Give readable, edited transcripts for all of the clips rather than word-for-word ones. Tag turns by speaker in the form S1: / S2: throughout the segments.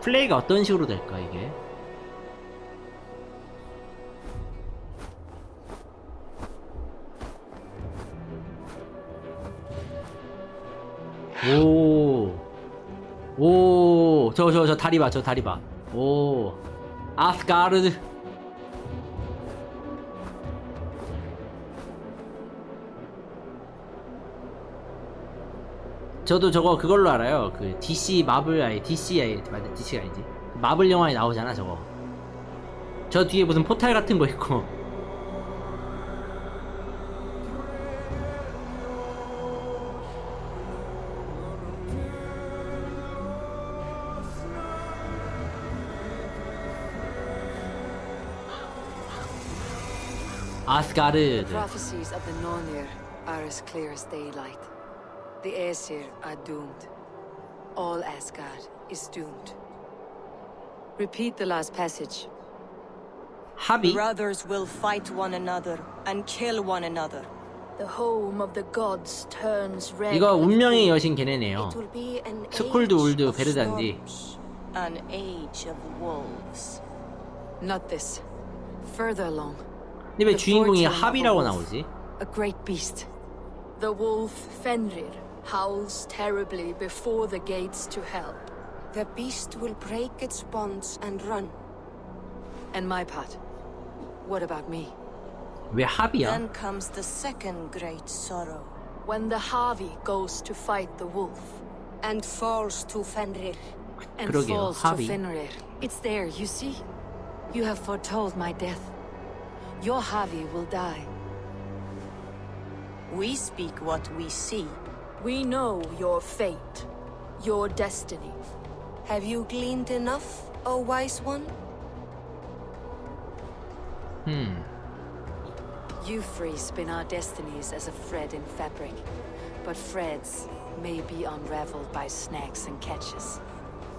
S1: 플레이가 어떤 식으로 될까 이게? 저 다리 봐, 저 다리 봐. 오, 아스가르드. 저도 저거 그걸로 알아요. 그 DC 마블 아니 맞아 DC가 아니지. 마블 영화에 나오잖아 저거. 저 뒤에 무슨 포탈 같은 거 있고. 아스가르드.
S2: The prophecies of the Nornir are as clear as daylight. The Aesir are doomed. All Asgard is doomed. Repeat the last passage.
S1: 합의?
S3: Brothers will fight one another and kill one another.
S2: The home of the gods turns red.
S1: 이거 운명의 여신 걔네네요.
S3: It will be an
S1: 스쿨드
S3: age
S1: 울드
S3: of
S1: 베르단디.
S3: storms, an age of wolves.
S2: Not this. Further along.
S1: 근데 왜 주인공이 합의라고 나오지?
S2: A great beast. The wolf Fenrir howls terribly before the gates to hell.
S3: The beast will break its bonds and run.
S2: And my part. What about me?
S1: 왜 합의야?
S3: Then comes the second great sorrow.
S2: When the Harvey goes to fight the wolf
S3: And falls to Fenrir.
S2: and
S1: 그러게요,
S2: falls to
S1: Harvey.
S2: Fenrir. It's there, you see? You have foretold my death. Your Harvey will die.
S3: We speak what we see.
S2: We know your fate, your destiny.
S3: Have you gleaned enough, O wise one?
S2: You three spin our destinies as a thread in fabric, but threads may be unraveled by snags and catches.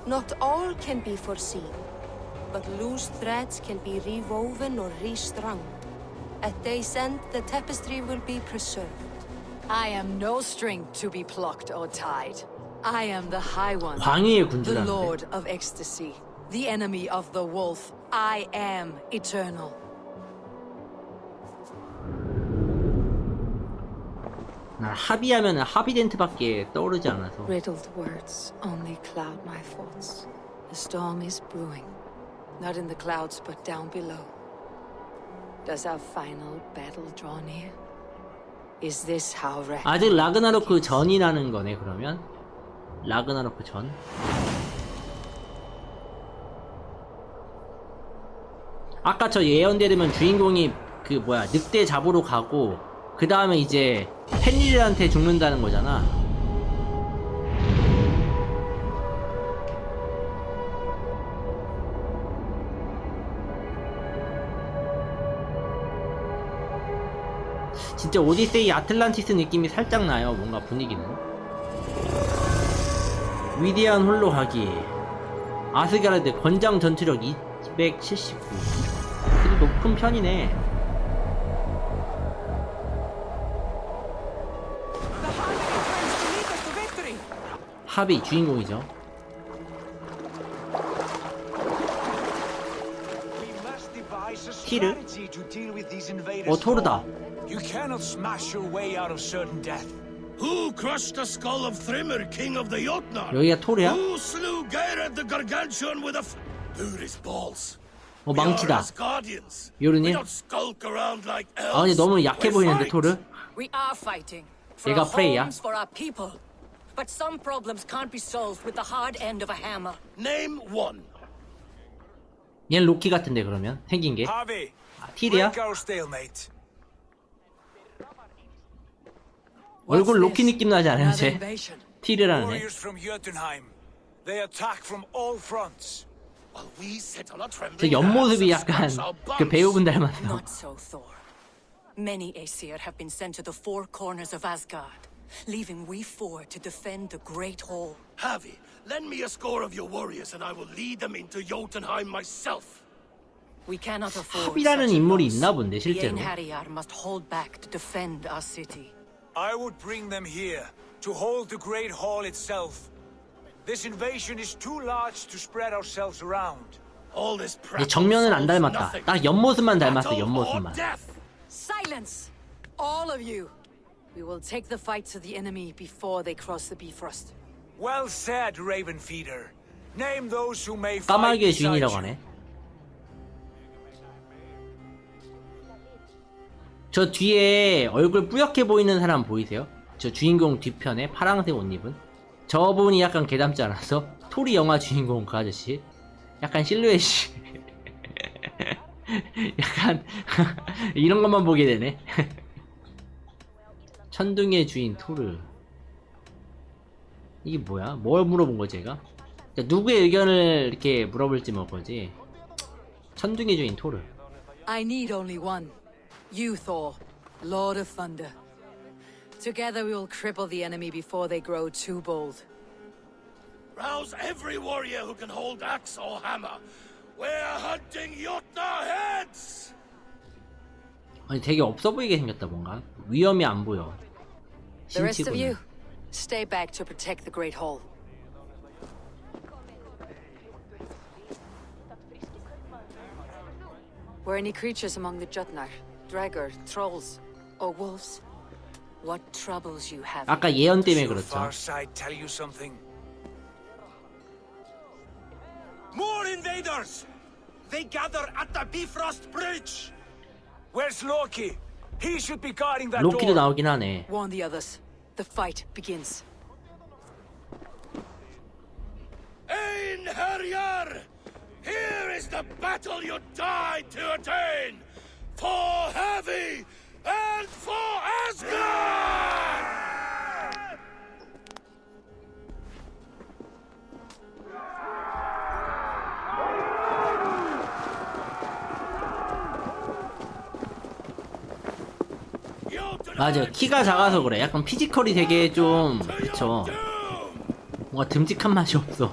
S3: Not all can be foreseen, but loose threads can be rewoven or restrung. At day's end, the tapestry will be preserved.
S2: I am no string to be plucked or tied. I am the High One,
S1: 광희의
S2: the
S1: 군주라는데.
S2: Lord of Ecstasy, the enemy of the wolf. I am eternal.
S1: 난 합의하면 하비덴트밖에 떠오르지 않아서.
S2: Riddled words only cloud my thoughts. The storm is brewing, not in the clouds but down below. Does our final battle draw near? Is this how
S1: 아직 라그나로크 전이라는 거네 그러면? 라그나로크 전? 아까 저 예언대로면 주인공이 그 뭐야 늑대 잡으러 가고 그 다음에 이제 펜릴한테 죽는다는 거잖아. 진짜 오디세이 아틀란티스 느낌이 살짝 나요. 뭔가 분위기는. 위대한 홀로 가기. 아스가르드 권장 전투력 279. 그래도 높은 편이네. 합의 주인공이죠. 티르? 토르다.
S4: You cannot smash your way out of certain death.
S5: Who crushed the skull of Thrimmer, king of the Jotnar?
S1: 여기가 토르야?
S5: Who slew Geirad the Gargantuan with a Who is balls?
S1: 망치다.
S5: We are Asgardians.
S1: 요르님?
S5: We don't skulk around like elves.
S1: 아 근데 너무 약해
S5: We
S1: 보이는데
S5: fight.
S1: 토르?
S2: We are fighting for
S1: 얘가
S2: our
S1: 프레이야?
S2: homes, for our people. But some problems can't be solved with the hard end of a hammer.
S5: Name one.
S1: 얘는 로키 같은데 그러면 생긴 게.
S4: Harvey,
S1: 티리야?
S4: break our stalemate.
S1: 얼굴 로키 느낌 나지 않아요
S2: Another
S1: 쟤?
S2: invasion.
S1: 티르라는 애.
S4: Warriors from Jotunheim. They attack from all fronts.
S5: While we sit on a
S1: 저
S5: trembling
S1: 옆모습이
S5: hands and
S1: 약간
S5: scratch our
S1: 그
S5: bums.
S1: 배우분 닮았어.
S2: Not so, Thor. Many Aesir have been sent to the four corners of Asgard, leaving we four to defend the Great Hall.
S5: Harvey, lend me a score of your warriors and I will lead them into Jotunheim myself.
S2: We cannot afford
S1: 합이라는
S2: such a
S1: 인물이
S2: loss.
S1: 있나 본데
S2: The
S1: 실제로.
S2: Einherjar must hold back to defend our city.
S4: I would bring them here to hold the Great Hall itself. This invasion is too large to spread ourselves around.
S5: All this
S1: 근데
S5: prattle
S1: 정면은 안
S5: solves
S1: 닮았다.
S5: nothing.
S1: 딱 옆모습만 닮았어.
S5: Battle or
S1: 옆모습만.
S5: death.
S2: Silence! All of you! We will take the fight to the enemy before they cross the Bifrost.
S4: Well said, Ravenfeeder. Name those who may fight
S1: 까마귀의
S4: beside
S1: 주인이라고
S4: you.
S1: 하네. 저 뒤에 얼굴 뿌옇게 보이는 사람 보이세요? 저 주인공 뒤편에 파랑색 옷 입은 저분이 약간 개 닮지 않았어? 토리 영화 주인공 그 아저씨 약간 실루엣이 약간 이런 것만 보게 되네. 천둥의 주인 토르. 이게 뭐야? 뭘 물어본 거지 얘가? 그러니까 누구의 의견을 이렇게 물어볼지 뭐 거지. 천둥의 주인 토르.
S2: I need only one. You, Thor, Lord of Thunder. Together we will cripple the enemy before they grow too bold.
S5: Rouse every warrior who can hold axe or hammer. We're hunting Jotnar heads!
S1: 아니 되게 없어 보이게 생겼다 뭔가. 위험이 안 보여.
S2: The rest of
S1: 신치고는.
S2: you, stay back to protect the Great Hall. Were any creatures among the Jotnar? Draugr, trolls, or wolves? What troubles you have?
S1: 아까 예언 때문에
S4: Does your
S1: 그렇죠.
S4: far side tell you something?
S5: More invaders! They gather at the Bifrost Bridge!
S4: Where's Loki? He should be guarding that
S1: 로키도
S4: door.
S1: 나오긴 하네.
S2: Warn the others. The fight begins.
S5: Einherjar! Here is the battle you died to attain! For Heavy and for Asgard!
S1: 맞아. 키가 작아서 그래. 약간 피지컬이 되게 좀 그쵸. 뭔가 듬직한 맛이 없어.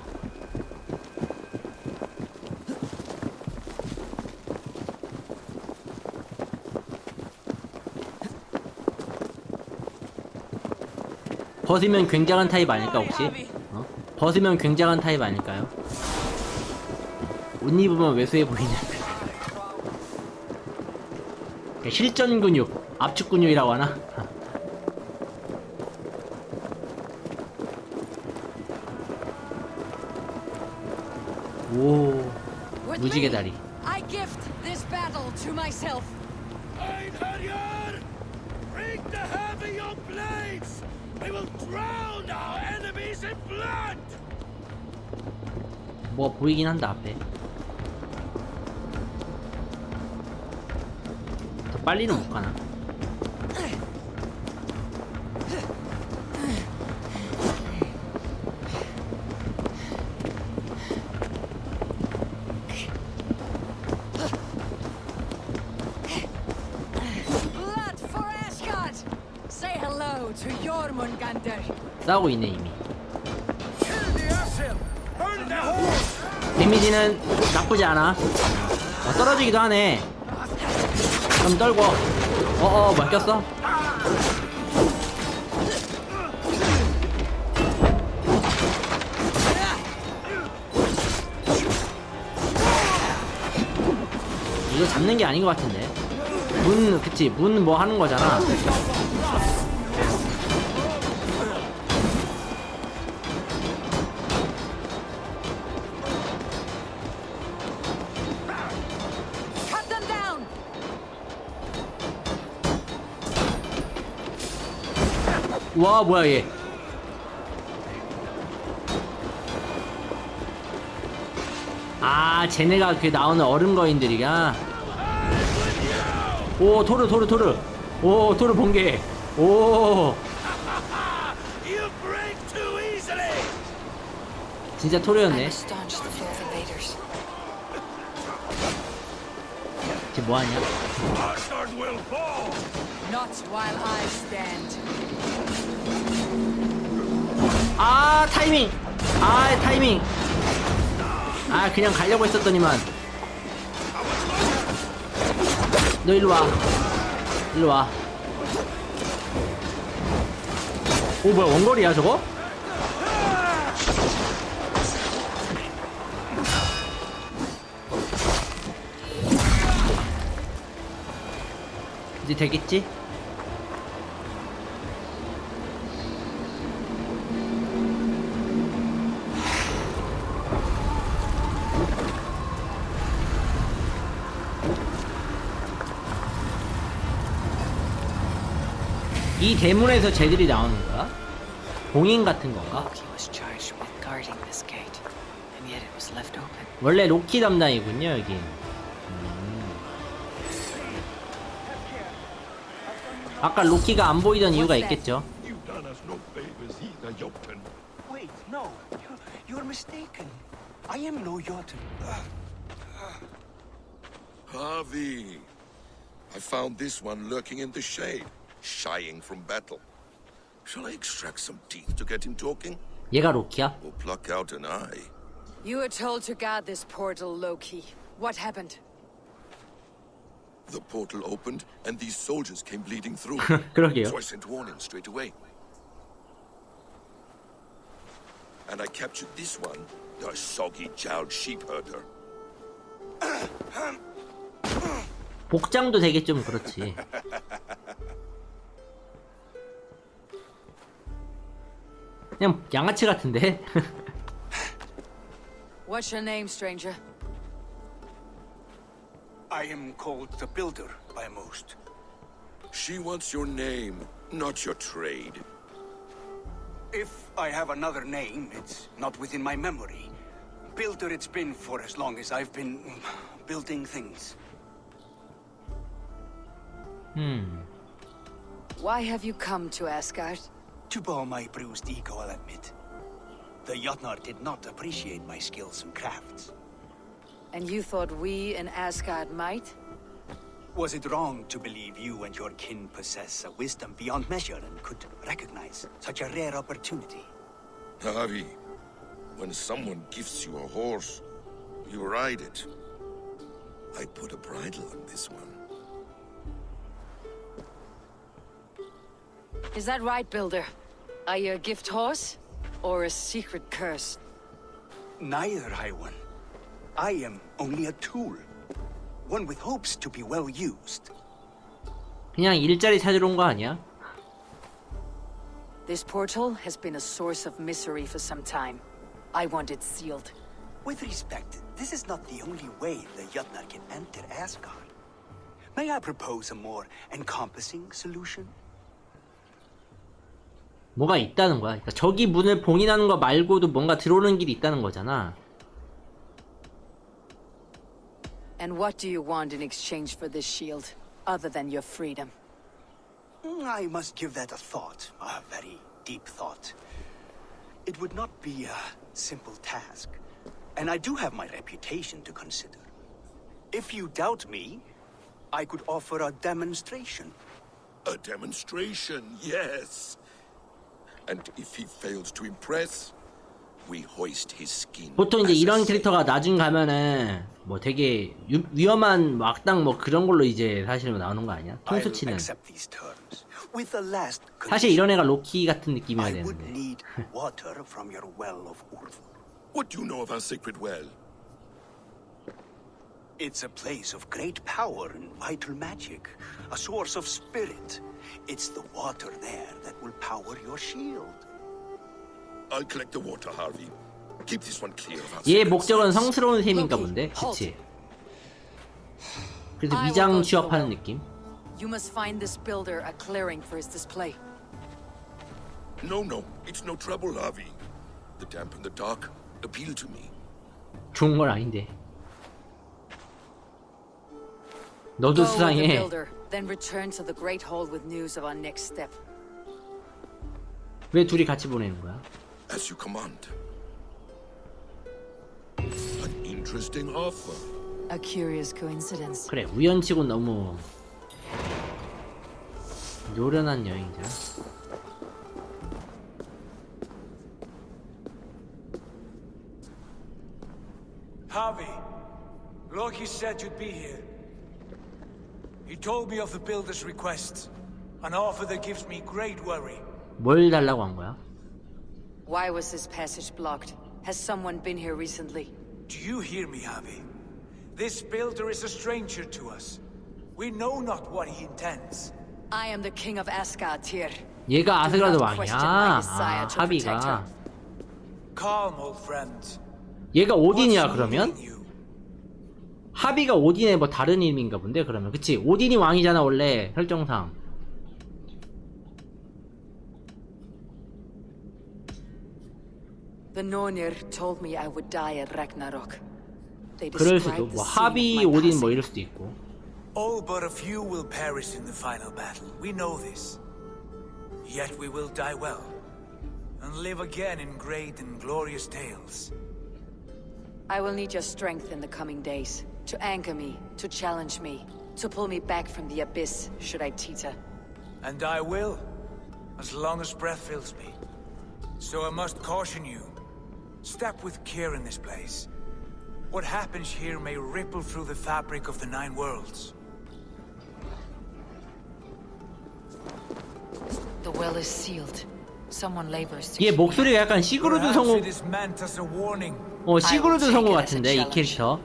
S1: 벗으면 굉장한 타입 아닐까 혹시? 어? 벗으면 굉장한 타입 아닐까요? 옷 입으면 왜소해 보이는. 실전 근육, 압축 근육이라고 하나? 오, 무지개 다리.
S2: I gift this battle to myself.
S5: Einherjar! Bring the Heavy your blades! We will drown our enemies in blood!
S1: 뭐 보이긴 한다 앞에. 더 빨리는 못 가나?
S2: Blood for Asgard! Say hello to Jormungandr.
S1: 싸우고 있네 이미.
S4: Kill the Asir! Burn the horse!
S1: 데미지는 나쁘지 않아. 떨어지기도 하네. 좀 떨고. 뭐야 꼈어? 이거 잡는 게 아닌 것 같은데. 그치, 문 뭐 하는 거잖아.
S2: Cut them down!
S1: 와, 뭐야, 얘. 아, 쟤네가 그 나오는 얼음 거인들이가. 오, 토르. 오, 토르 번개. 오,
S5: You break too easily!
S1: 진짜
S2: I
S1: 토르였네.
S2: must staunch the flow of invaders.
S1: 쟤 뭐하냐?
S5: Asgard will fall!
S2: Not while I stand.
S1: 아, 타이밍. 아, 그냥 가려고 했었더니만. 너 일로 와. 오, 뭐야, 원거리야 저거? 이제 되겠지? 이 대문에서 쟤들이 나오는 거야? 봉인 같은 건가?
S2: Loki was charged with guarding this gate, and yet it was left open.
S1: 원래 로키 담당이군요, 여기. 아까 로키가 안 보이던 이유가 있겠죠.
S5: You've done us no favors either, Jotun.
S6: Wait, no. You're mistaken. I am no Jotun.
S5: Harvey, I found this one lurking in the shade, shying from battle. Shall I extract some teeth to get him talking?
S1: 얘가 로키야?
S5: Or pluck out an eye?
S2: You were told to guard this portal, Loki. What happened?
S5: The portal opened, and these soldiers came bleeding through.
S1: 그러게요.
S5: So I sent warning straight away. And I captured this one, the soggy-jowled sheep herder.
S1: 복장도 되게 좀 그렇지. 그냥 양아치 같은데?
S2: What's your name, stranger?
S6: I am called the Builder by most.
S5: She wants your name, not your trade.
S6: If I have another name, it's not within my memory. Builder it's been for as long as I've been building things.
S2: Why have you come to Asgard?
S6: To bow my bruised ego, I'll admit. The Jotnar did not appreciate my skills and crafts.
S2: And you thought we in Asgard might?
S6: Was it wrong to believe you and your kin possess a wisdom beyond measure and could recognize such a rare opportunity?
S5: Harvey, when someone gifts you a horse, you ride it. I put a bridle on this one.
S2: Is that right, Builder? Are you a gift horse? Or a secret curse?
S6: Neither, High One. I am only a tool. One with hopes to be well used.
S1: 그냥 일자리 찾으러 온 거 아니야?
S2: This portal has been a source of misery for some time. I want it sealed.
S6: With respect, this is not the only way the Jotnar can enter Asgard. May I propose a more encompassing solution?
S1: 뭐가 있다는 거야. 그러니까 저기 문을 봉인하는 거 말고도 뭔가 들어오는 길이 있다는 거잖아.
S2: And what do you want in exchange for this shield, other than your freedom?
S6: I must give that a thought, a very deep thought. It would not be a simple task, and I do have my reputation to consider. If you doubt me, I could offer a demonstration.
S5: A demonstration, yes. And if he fails to impress, we hoist his skin.
S1: 보통 이제
S5: as a
S1: 이런
S5: safe.
S1: 캐릭터가 나중 가면은 뭐 되게 위험한 악당 뭐 그런 걸로 이제 사실 나오는 거 아니야? 통수
S6: I'll
S1: 치는.
S6: accept these terms, with the last
S1: 사실 이런
S6: condition.
S1: 애가 로키 같은 느낌이어야
S6: I would
S1: 되는데.
S6: need water from your well of Urth.
S5: What do you know of our sacred well?
S6: It's a place of great power and vital magic, a source of spirit. It's the water there that will power your shield.
S5: I'll collect the water, Harvey. Keep this one clear of our
S1: 얘
S5: sacred
S1: 목적은
S5: sites.
S1: 성스러운 셈인가
S2: 로키,
S1: 본데,
S2: hold.
S1: 그치? 그래서
S2: I will
S1: 위장
S2: go to the
S1: 취업하는
S2: well.
S1: 느낌?
S2: You must find this builder a clearing for his display.
S5: No, it's no trouble, Harvey. The damp and the dark appeal to me.
S1: 좋은 건 아닌데. 너도
S2: Go with the
S1: 수상해.
S2: builder, then return to the Great Hall with news of our next step.
S1: 왜 둘이 같이 보내는 거야?
S5: As you command. An interesting offer.
S2: A curious coincidence.
S1: 그래, 우연치고 너무 요란한 여행이잖아.
S4: Harvey, Loki said you'd be here. He told me of the Builder's requests, an offer that gives me great worry.
S1: 뭘 달라고 한 거야?
S2: Why was this passage blocked? Has someone been here recently?
S4: Do you hear me, Harvey? This Builder is a stranger to us. We know not what he intends.
S2: I am the king of Asgard, Tyr.
S1: 얘가 아스가르드
S2: Do not
S1: 왕이야.
S2: question my desire to protect
S1: 하비가.
S2: her.
S4: Calm, old friend.
S1: 얘가 오딘이야
S4: What's
S1: 그러면?
S4: leading you?
S1: 하비가 오딘의 뭐 다른 이름인가 본데 그러면. 그치? 오딘이 왕이잖아 원래 설정상.
S2: The Nornir told me I would die at Ragnarok. They
S1: 그럴
S2: described
S1: 수도.
S2: the
S1: 뭐
S2: scene of
S1: 하비
S2: my
S1: 오딘
S2: passing.
S1: 뭐 이럴 수도 있고.
S4: All but a few will perish in the final battle. We know this. Yet we will die well, and live again in great and glorious tales.
S2: I will need your strength in the coming days. To anchor me, to challenge me, to pull me back from the abyss, should I teeter.
S4: And I will, as long as breath fills me. So I must caution you. Step with care in this place. What happens here may ripple through the fabric of the 9 worlds.
S2: The well is sealed. Someone labors to
S1: 얘
S2: keep me
S1: 목소리가 약간 시그루드
S4: Perhaps
S1: 성우.
S4: it is meant as a warning.
S1: 시그루드 성우 같은데 이
S2: challenge.
S1: 캐릭터.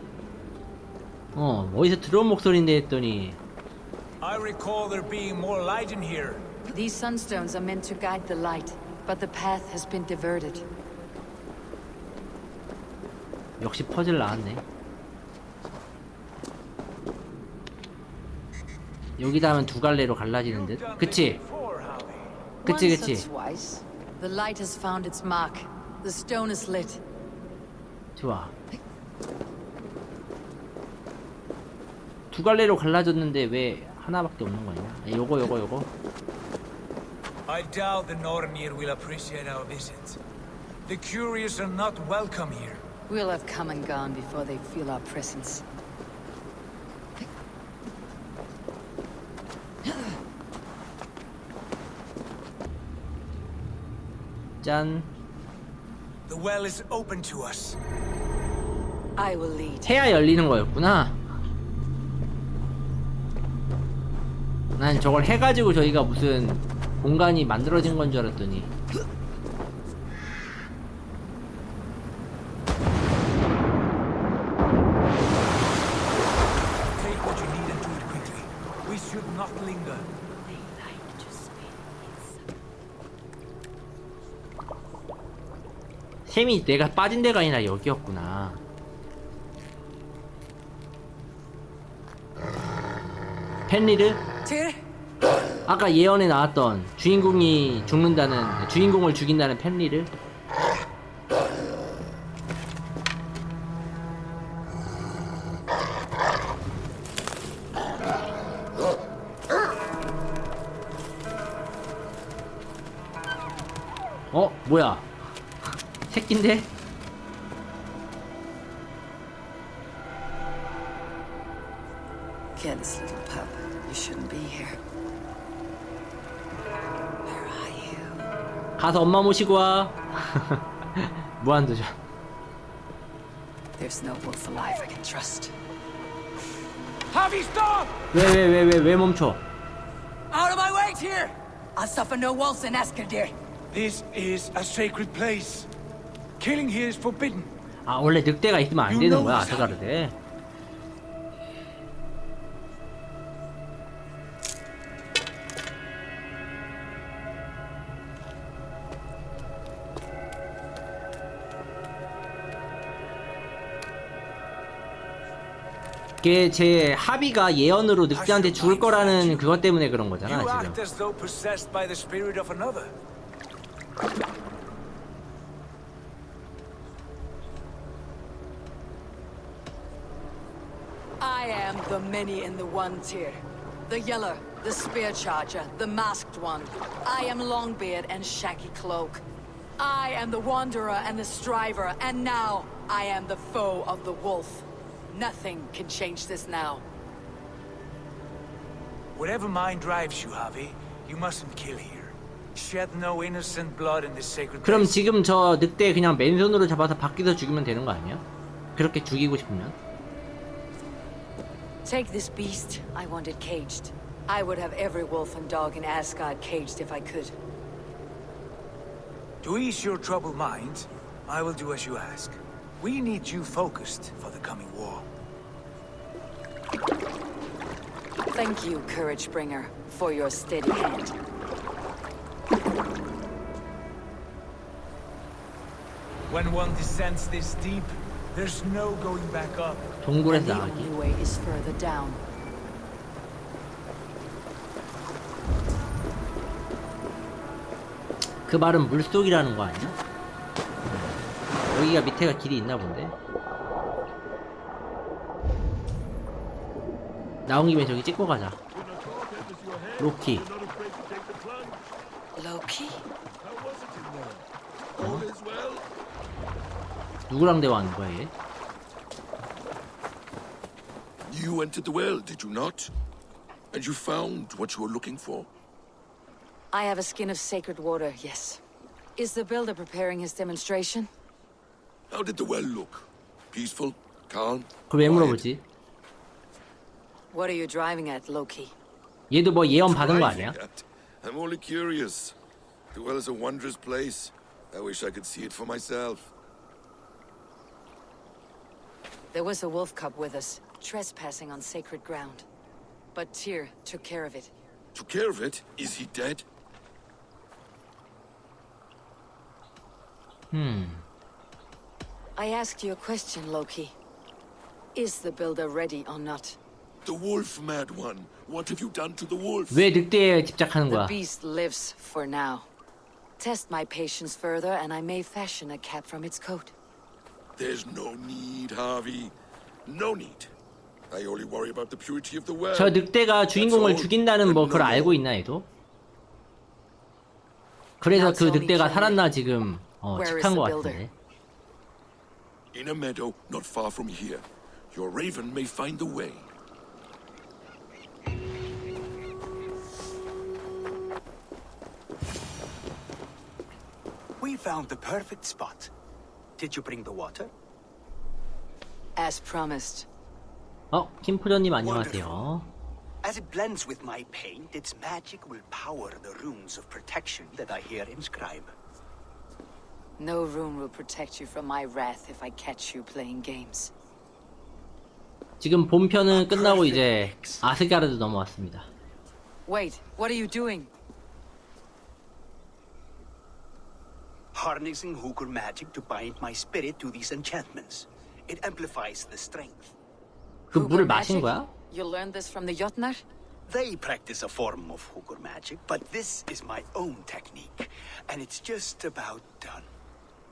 S1: 어디서 들어온 목소리인데 했더니
S4: I recall there being more light in here.
S2: These sunstones are meant to guide the light, but the path has been diverted.
S1: 역시 퍼즐 나왔네. 여기다 하면 두 갈래로 갈라지는 듯. 그치? 그치
S2: Once
S1: 그치.
S2: or twice, the light has found its mark. The stone is lit.
S1: 좋아. 두 갈래로 갈라졌는데 왜 하나밖에 없는 거냐? 요거.
S4: I doubt the Nornir will appreciate our visit. The curious are not welcome here.
S2: We'll have come and gone before they feel our presence.
S1: 짠.
S4: The well is open to us.
S2: I will lead.
S1: 해야 열리는 거였구나. 난 저걸 해가지고 저희가 무슨 공간이 만들어진 건 줄 알았더니.
S4: Take what you need and do it quickly. We should not linger.
S1: 샘이 내가 빠진 데가 아니라 여기였구나. 펜리르?
S2: Tyr,
S1: 아까 예언에 나왔던 주인공이 죽는다는, 주인공을 죽인다는 펜리르? 뭐야? 새끼인데?
S2: careless little pup. You shouldn't be here. Where are you?
S1: 가서 엄마 모시고 와. 무한도전.
S2: There's no wolf alive I can trust.
S4: Javi, stop!
S1: 왜 멈춰?
S2: Out of my way, Tyr! I'll suffer no wolves in Askerdיר.
S4: This is a sacred place. Killing here is forbidden.
S1: 아, 원래 늑대가 있으면 안 되는 거야, 아스가르드에. 그게 제 합의가 예언으로 늑대한테 죽을 거라는 그것 때문에 그런 거잖아,
S4: You
S1: 지금.
S4: act as though possessed by the spirit of another.
S2: I am the many in the one, Tyr. The Yeller, the Spear Charger, the Masked One. I am Longbeard and Shaggy Cloak. I am the Wanderer and the Striver, and now I am the foe of the Wolf. Nothing can change this now.
S4: Whatever mind drives you, Javi, you mustn't kill here. Shed no innocent blood in this sacred
S1: 그럼
S4: place.
S1: 지금 저 늑대 그냥 맨손으로 잡아서 밖에서 죽이면 되는 거 아니야? 그렇게 죽이고 싶으면?
S2: Take this beast. I want it caged. I would have every wolf and dog in Asgard caged if I could.
S4: To ease your troubled mind, I will do as you ask. We need you focused for the coming war.
S2: Thank you, Courage Bringer, for your steady hand.
S4: When one descends this deep, there's no going back up.
S1: 동굴에서
S2: And the
S1: 나가기.
S2: only way is further down.
S1: 그 말은 물속이라는 거 아니야? 여기가 밑에가 길이 있나 본데? 나온 김에 저기 찍고 가자. 로키.
S2: Loki?
S5: All is well.
S1: 누구랑 대화하는 거야 얘?
S5: You entered the well, did you not? And you found what you were looking for?
S2: I have a skin of sacred water, yes. Is the builder preparing his demonstration?
S5: How did the well look? Peaceful? Calm?
S1: 그걸 왜
S5: quiet?
S1: 물어보지?
S2: What are you driving at, Loki?
S1: 얘도 뭐 예언 받은 거 아니야?
S5: Driving at? I'm only curious. The well is a wondrous place. I wish I could see it for myself.
S2: There was a wolf cub with us, trespassing on sacred ground. But Tyr took care of it.
S5: Took care of it? Is he dead?
S2: I asked you a question, Loki. Is the builder ready or not?
S5: The wolf, mad one. What have you done to the wolf?
S1: 왜 늑대에 집착하는
S2: The
S1: 거야?
S2: beast lives for now. Test my patience further, and I may fashion a cap from its coat.
S5: There's no need, Harvey. No need. I only worry about the purity of the well.
S1: 저 늑대가 주인공을
S5: That's all.
S1: 죽인다는 뭐 그걸
S5: No more.
S1: 알고 있나 얘도? 그래서 그 늑대가 살았나 지금 집한 거 같은데.
S5: In a meadow not far from here. Your raven may find the way.
S6: We found the perfect spot. Did you bring the water?
S2: As promised.
S1: 김프로님 안녕하세요.
S6: As it blends with my paint, its magic will power the runes of protection that I hear inscribe.
S2: No rune will protect you from my wrath if I catch you playing games.
S1: 지금 본편은 끝나고 이제 아스가르드 넘어왔습니다.
S2: Wait, what are you doing?
S6: Harnessing Hooker magic to bind my spirit to these enchantments. It amplifies the strength.
S1: 그 물을
S2: Hooker
S1: 마신
S2: magic?
S1: 거야?
S2: You learned this from the Jotnar?
S6: They practice a form of Hooker magic, but this is my own technique, and it's just about done.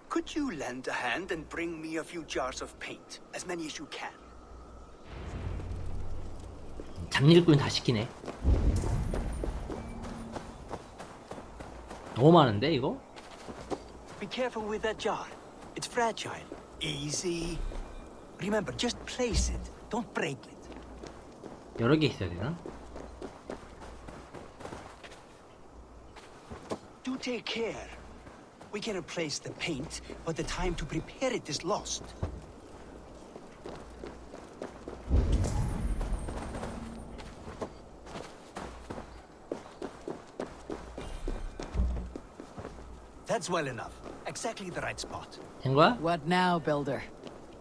S6: Could you lend a hand and bring me a few jars of paint, as many as you can?
S1: 장일꾼 다 시키네. 너무 많은데 이거?
S6: Be careful with that jar. It's fragile. Easy. Remember, just place it. Don't break it.
S1: 여러 개 있어야 되나?
S6: Do take care. We can replace the paint, but the time to prepare it is lost. That's well enough. Exactly the right spot.
S1: 된 거야?
S2: What now, builder?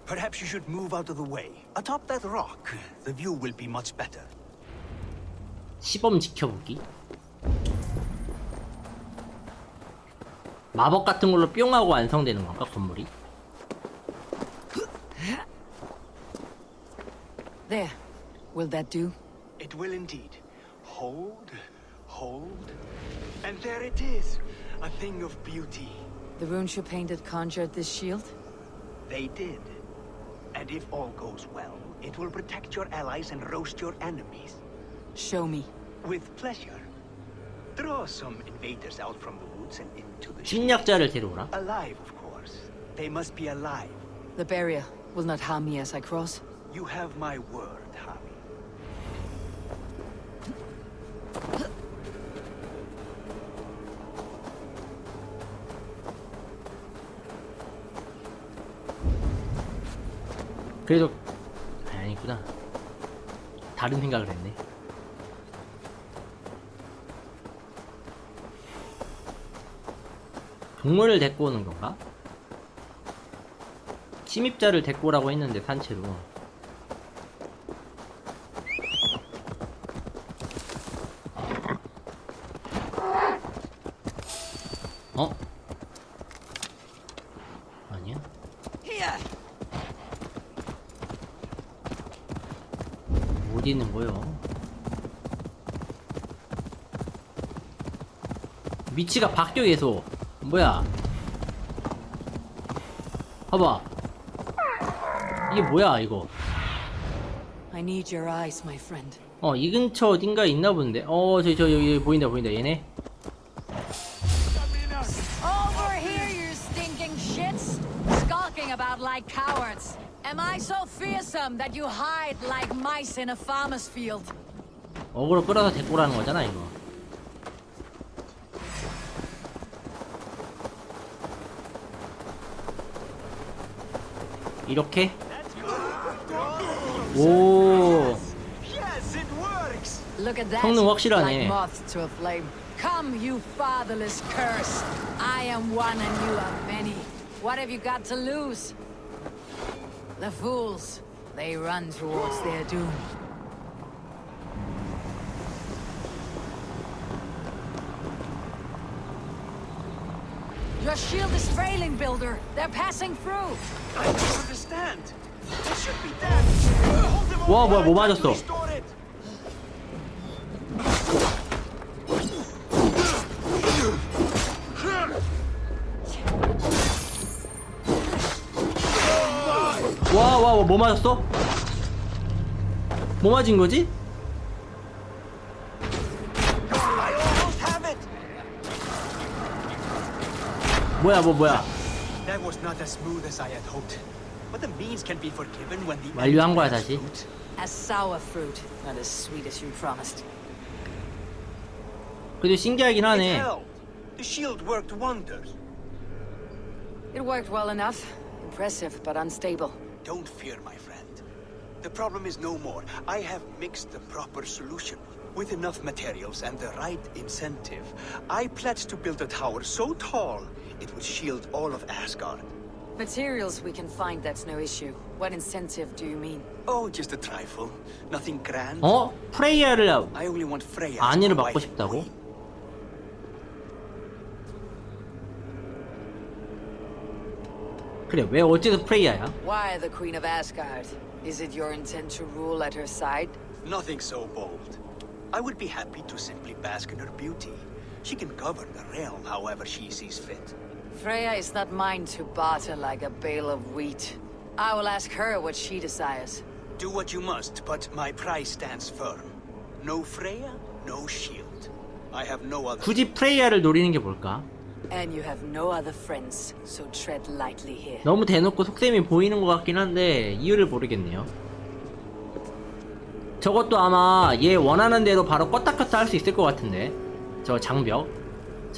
S6: Perhaps you should move out of the way. Atop that rock, the view will be much better.
S1: 시범 지켜보기. 마법 같은 걸로 뿅 하고 완성되는 건가 건물이?
S2: There. Will that do?
S6: It will indeed. Hold, hold, and there it is. A thing of beauty.
S2: The runes you painted conjured this shield?
S6: They did. And if all goes well, it will protect your allies and roast your enemies.
S2: Show me.
S6: With pleasure. Draw some invaders out from the woods and into the
S1: 침략자를 데려오라.
S6: Alive, of course. They must be alive.
S2: The barrier will not harm me as I cross.
S6: You have my word, Harvey.
S1: 그래도 아니구나. 다른 생각을 했네. 동물을 데리고 오는 건가? 침입자를 데리고 오라고 했는데 산채로. 어디 있는 거요? 위치가 바뀌어 계속. 뭐야? 봐봐. 이게 뭐야 이거?
S2: I need your eyes, my friend.
S1: 이 근처 어딘가 있나 본데. 저 여기 보인다 얘네.
S3: Over here, you stinking shits! Skulking about like cowards. Am I so fearsome that you hide like mice in a farmer's field?
S1: 어그로 끌어서 데리고 오라는 거잖아 이거. 이렇게? 오.
S3: Look at that.
S1: 성능 확실하네.
S3: Like moths to a flame. Come, you fatherless curse. I am one and you are many. What have you got to lose? The fools, they run towards their doom. Your shield is failing, Builder. They're passing through.
S6: I don't understand. It should be dead. Hold them
S1: 와,
S6: all
S1: 뭐야, 뭐
S6: while I
S1: 맞았어?
S6: restore it.
S1: 와, 뭐 맞았어? 뭐 맞은 거지?
S6: I almost have it.
S1: 뭐야?
S6: That was not as smooth as I had hoped. But the means can be forgiven when the
S1: 완료한 거야,
S6: end
S1: 다시.
S6: fruit.
S2: A sour fruit, not as sweet as you promised.
S1: 그래도 신기하긴
S6: It
S1: 하네.
S6: held. The shield worked wonders.
S2: It worked well enough. Impressive, but unstable.
S6: Don't fear, my friend. The problem is no more. I have mixed the proper solution. With enough materials and the right incentive, I pledge to build a tower so tall it would shield all of Asgard.
S2: Materials we can find, that's no issue. What incentive do you mean?
S6: Oh, just a trifle. Nothing grand.
S1: 프레이야를
S6: I only want Freya.
S1: 안위를 맡고 싶다고? 그래, 왜 어째서 프레이야야?
S2: Why the Queen of Asgard? Is it your intent to rule at her side?
S6: Nothing so bold. I would be happy to simply bask in her beauty. She can govern the realm however she sees fit.
S2: Freya is not mine to barter like a bale of wheat. I will ask her what she desires.
S6: Do what you must, but my price stands firm. No Freya, no shield. I have no other.
S1: 굳이 프레이야를 노리는 게 뭘까?
S2: And you have no other friends, so tread lightly here.
S1: 너무 대놓고 속셈이 보이는 것 같긴 한데 이유를 모르겠네요. 저것도 아마 얘 원하는 대로 바로 껐다 켰다 할 수 있을 것 같은데. 저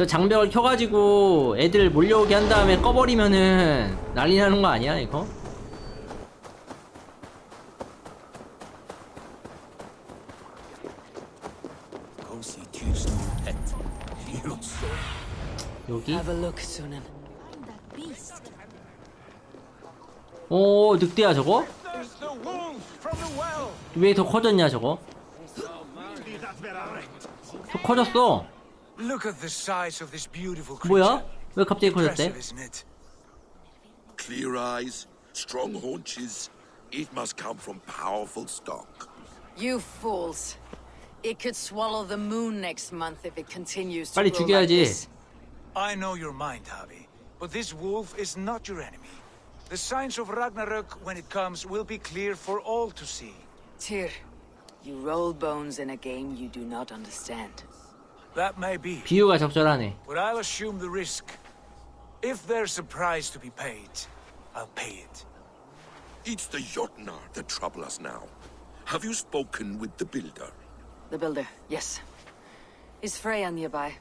S1: 장벽을 켜가지고 애들 몰려오게 한 다음에 꺼버리면은 난리 나는 거 아니야 이거? 여기?
S2: Have a look, Sunan.
S1: 오, 늑대야 저거? 왜 더 커졌냐 저거? 더 커졌어.
S4: Look at the size of this beautiful
S1: 뭐야?
S4: creature.
S1: 왜 갑자기 커졌대?
S4: Impressive, isn't it?
S5: Clear eyes, strong haunches. It must come from powerful stock.
S2: You fools. It could swallow the moon next month if it continues to
S1: 빨리
S2: grow like
S1: 죽여야지.
S2: this.
S4: I know your mind, Harvey, but this wolf is not your enemy. The signs of Ragnarök, when it comes, will be clear for all to see.
S2: Tyr, you roll bones in a game you do not understand.
S4: That may be,
S1: 비유가 적절하네.
S4: but I'll assume the risk. If there's a price to be paid, I'll pay it.
S5: It's the Jotnar that trouble us now. Have you spoken with the builder?
S2: The builder, yes. Is Freya nearby?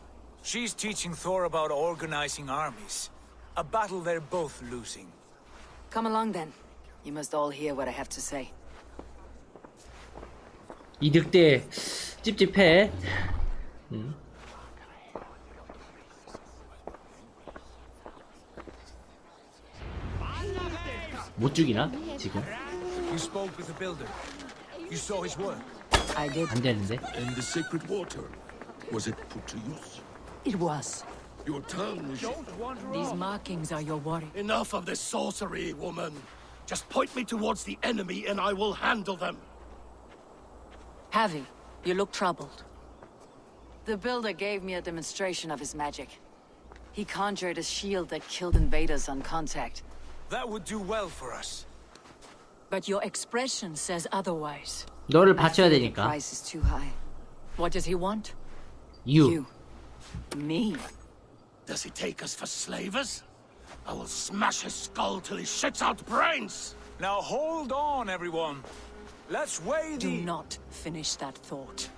S4: She's teaching Thor about organizing armies. A battle they're both losing.
S2: Come along then. You must all hear what I have to say.
S1: 이 늑대 찝찝해. 못 죽이나 지금?
S4: You spoke with the builder. You saw his work.
S2: I did.
S1: 안 되는데.
S5: And the sacred water, was it put to use?
S3: It was.
S5: Your tongue is...
S3: These markings are your worry.
S7: Enough of this sorcery, woman. Just point me towards the enemy and I will handle them.
S3: Javi, you look troubled.
S2: The builder gave me a demonstration of his magic. He conjured a shield that killed invaders on contact.
S4: That would do well for us.
S3: But your expression says otherwise.
S1: 너를 받쳐야
S2: The
S1: 되니까.
S2: price is too high.
S3: What does he want?
S1: You.
S2: Me.
S7: Does he take us for slavers? I will smash his skull till he shits out brains!
S4: Now hold on, everyone. Let's weigh
S3: Do
S4: the...
S3: not finish that thought.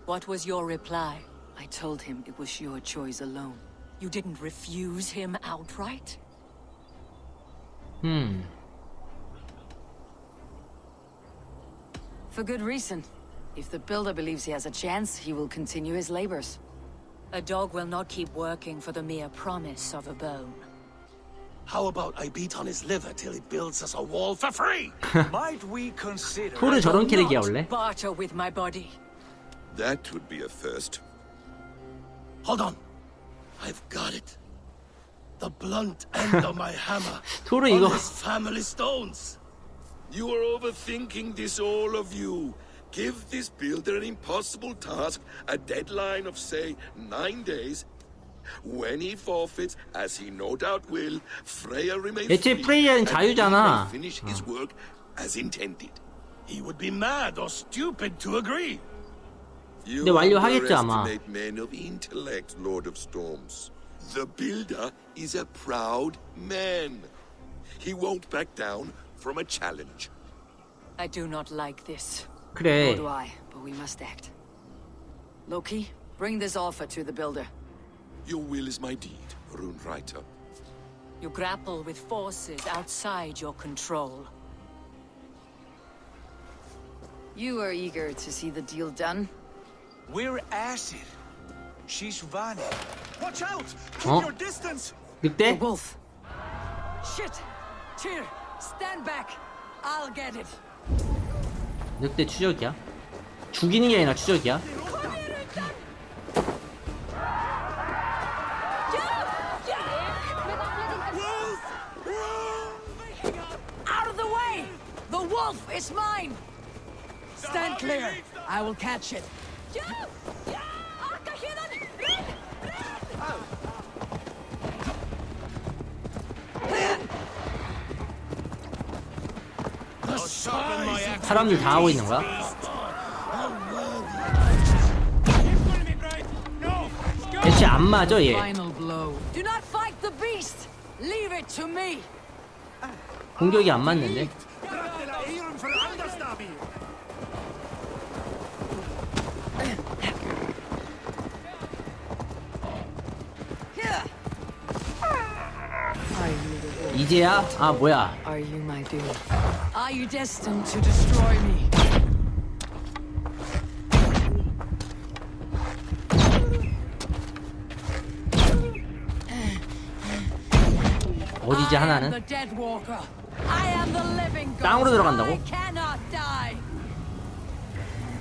S3: What was your reply?
S2: I told him it was your choice alone.
S3: You didn't refuse him outright?
S2: For good reason. If the builder believes he has a chance, he will continue his labors.
S3: A dog will not keep working for the mere promise of a bone.
S7: How about I beat on his liver till he builds us a wall for free?
S4: Might we consider...
S1: 토르 저런 캐릭이야
S3: Not
S1: 원래?
S3: barter with my body.
S5: That would be a first.
S7: Hold on. I've got it. The blunt end of my hammer.
S1: 토르
S7: on
S1: 이거
S7: his family stones.
S5: You are overthinking this, all of you. Give this builder an impossible task, a deadline of, say, 9 days. When he forfeits, as he no doubt will, Freya remains
S1: 애초에
S5: free,
S1: 프레이야는
S5: and he
S1: 자유잖아.
S5: may finish his work as intended.
S7: He would be mad or stupid to agree.
S5: You
S1: 근데 완료하겠죠, 아마.
S5: underestimate men of intellect, Lord of Storms. The builder is a proud man. He won't back down from a challenge.
S3: I do not like this.
S2: Nor
S1: 그래.
S2: do I, but we must act. Loki, bring this offer to the builder.
S5: Your will is my deed, Rune Writer.
S3: You grapple with forces outside your control.
S2: You are eager to see the deal done.
S4: We're acid. She's vanning.
S6: Watch out!
S1: 어?
S6: Keep your distance!
S2: The
S1: 늑대?
S2: wolf.
S3: Shit! Tyr, stand back! I'll get it.
S1: 늑대 추적이야? 죽이는 게 아니라 추적이야?
S3: Out of the way! The wolf is mine! Stand clear. I will catch it.
S1: 사람들 다 하고 있는 거야? 애초에 안 맞아 얘.
S3: Final blow. Do not fight the beast. Leave it to me.
S1: 공격이 안 맞는데? 이제야? 아 뭐야?
S2: Are you my doom?
S3: Are you destined to destroy me?
S1: 어디지
S3: I am
S1: 하나는?
S3: the dead walker. I am the living ghost.
S1: 땅으로 들어간다고?
S3: I cannot die.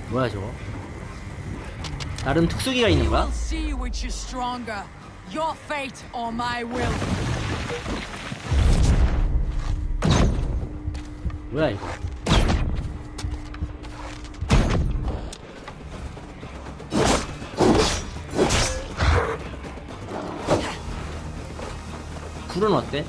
S1: 뭐야 저거? 나름 특수기가 있는
S3: We
S1: 거야?
S3: will see which is stronger. Your fate or my will.
S1: 뭐야 이거? 불은 어때?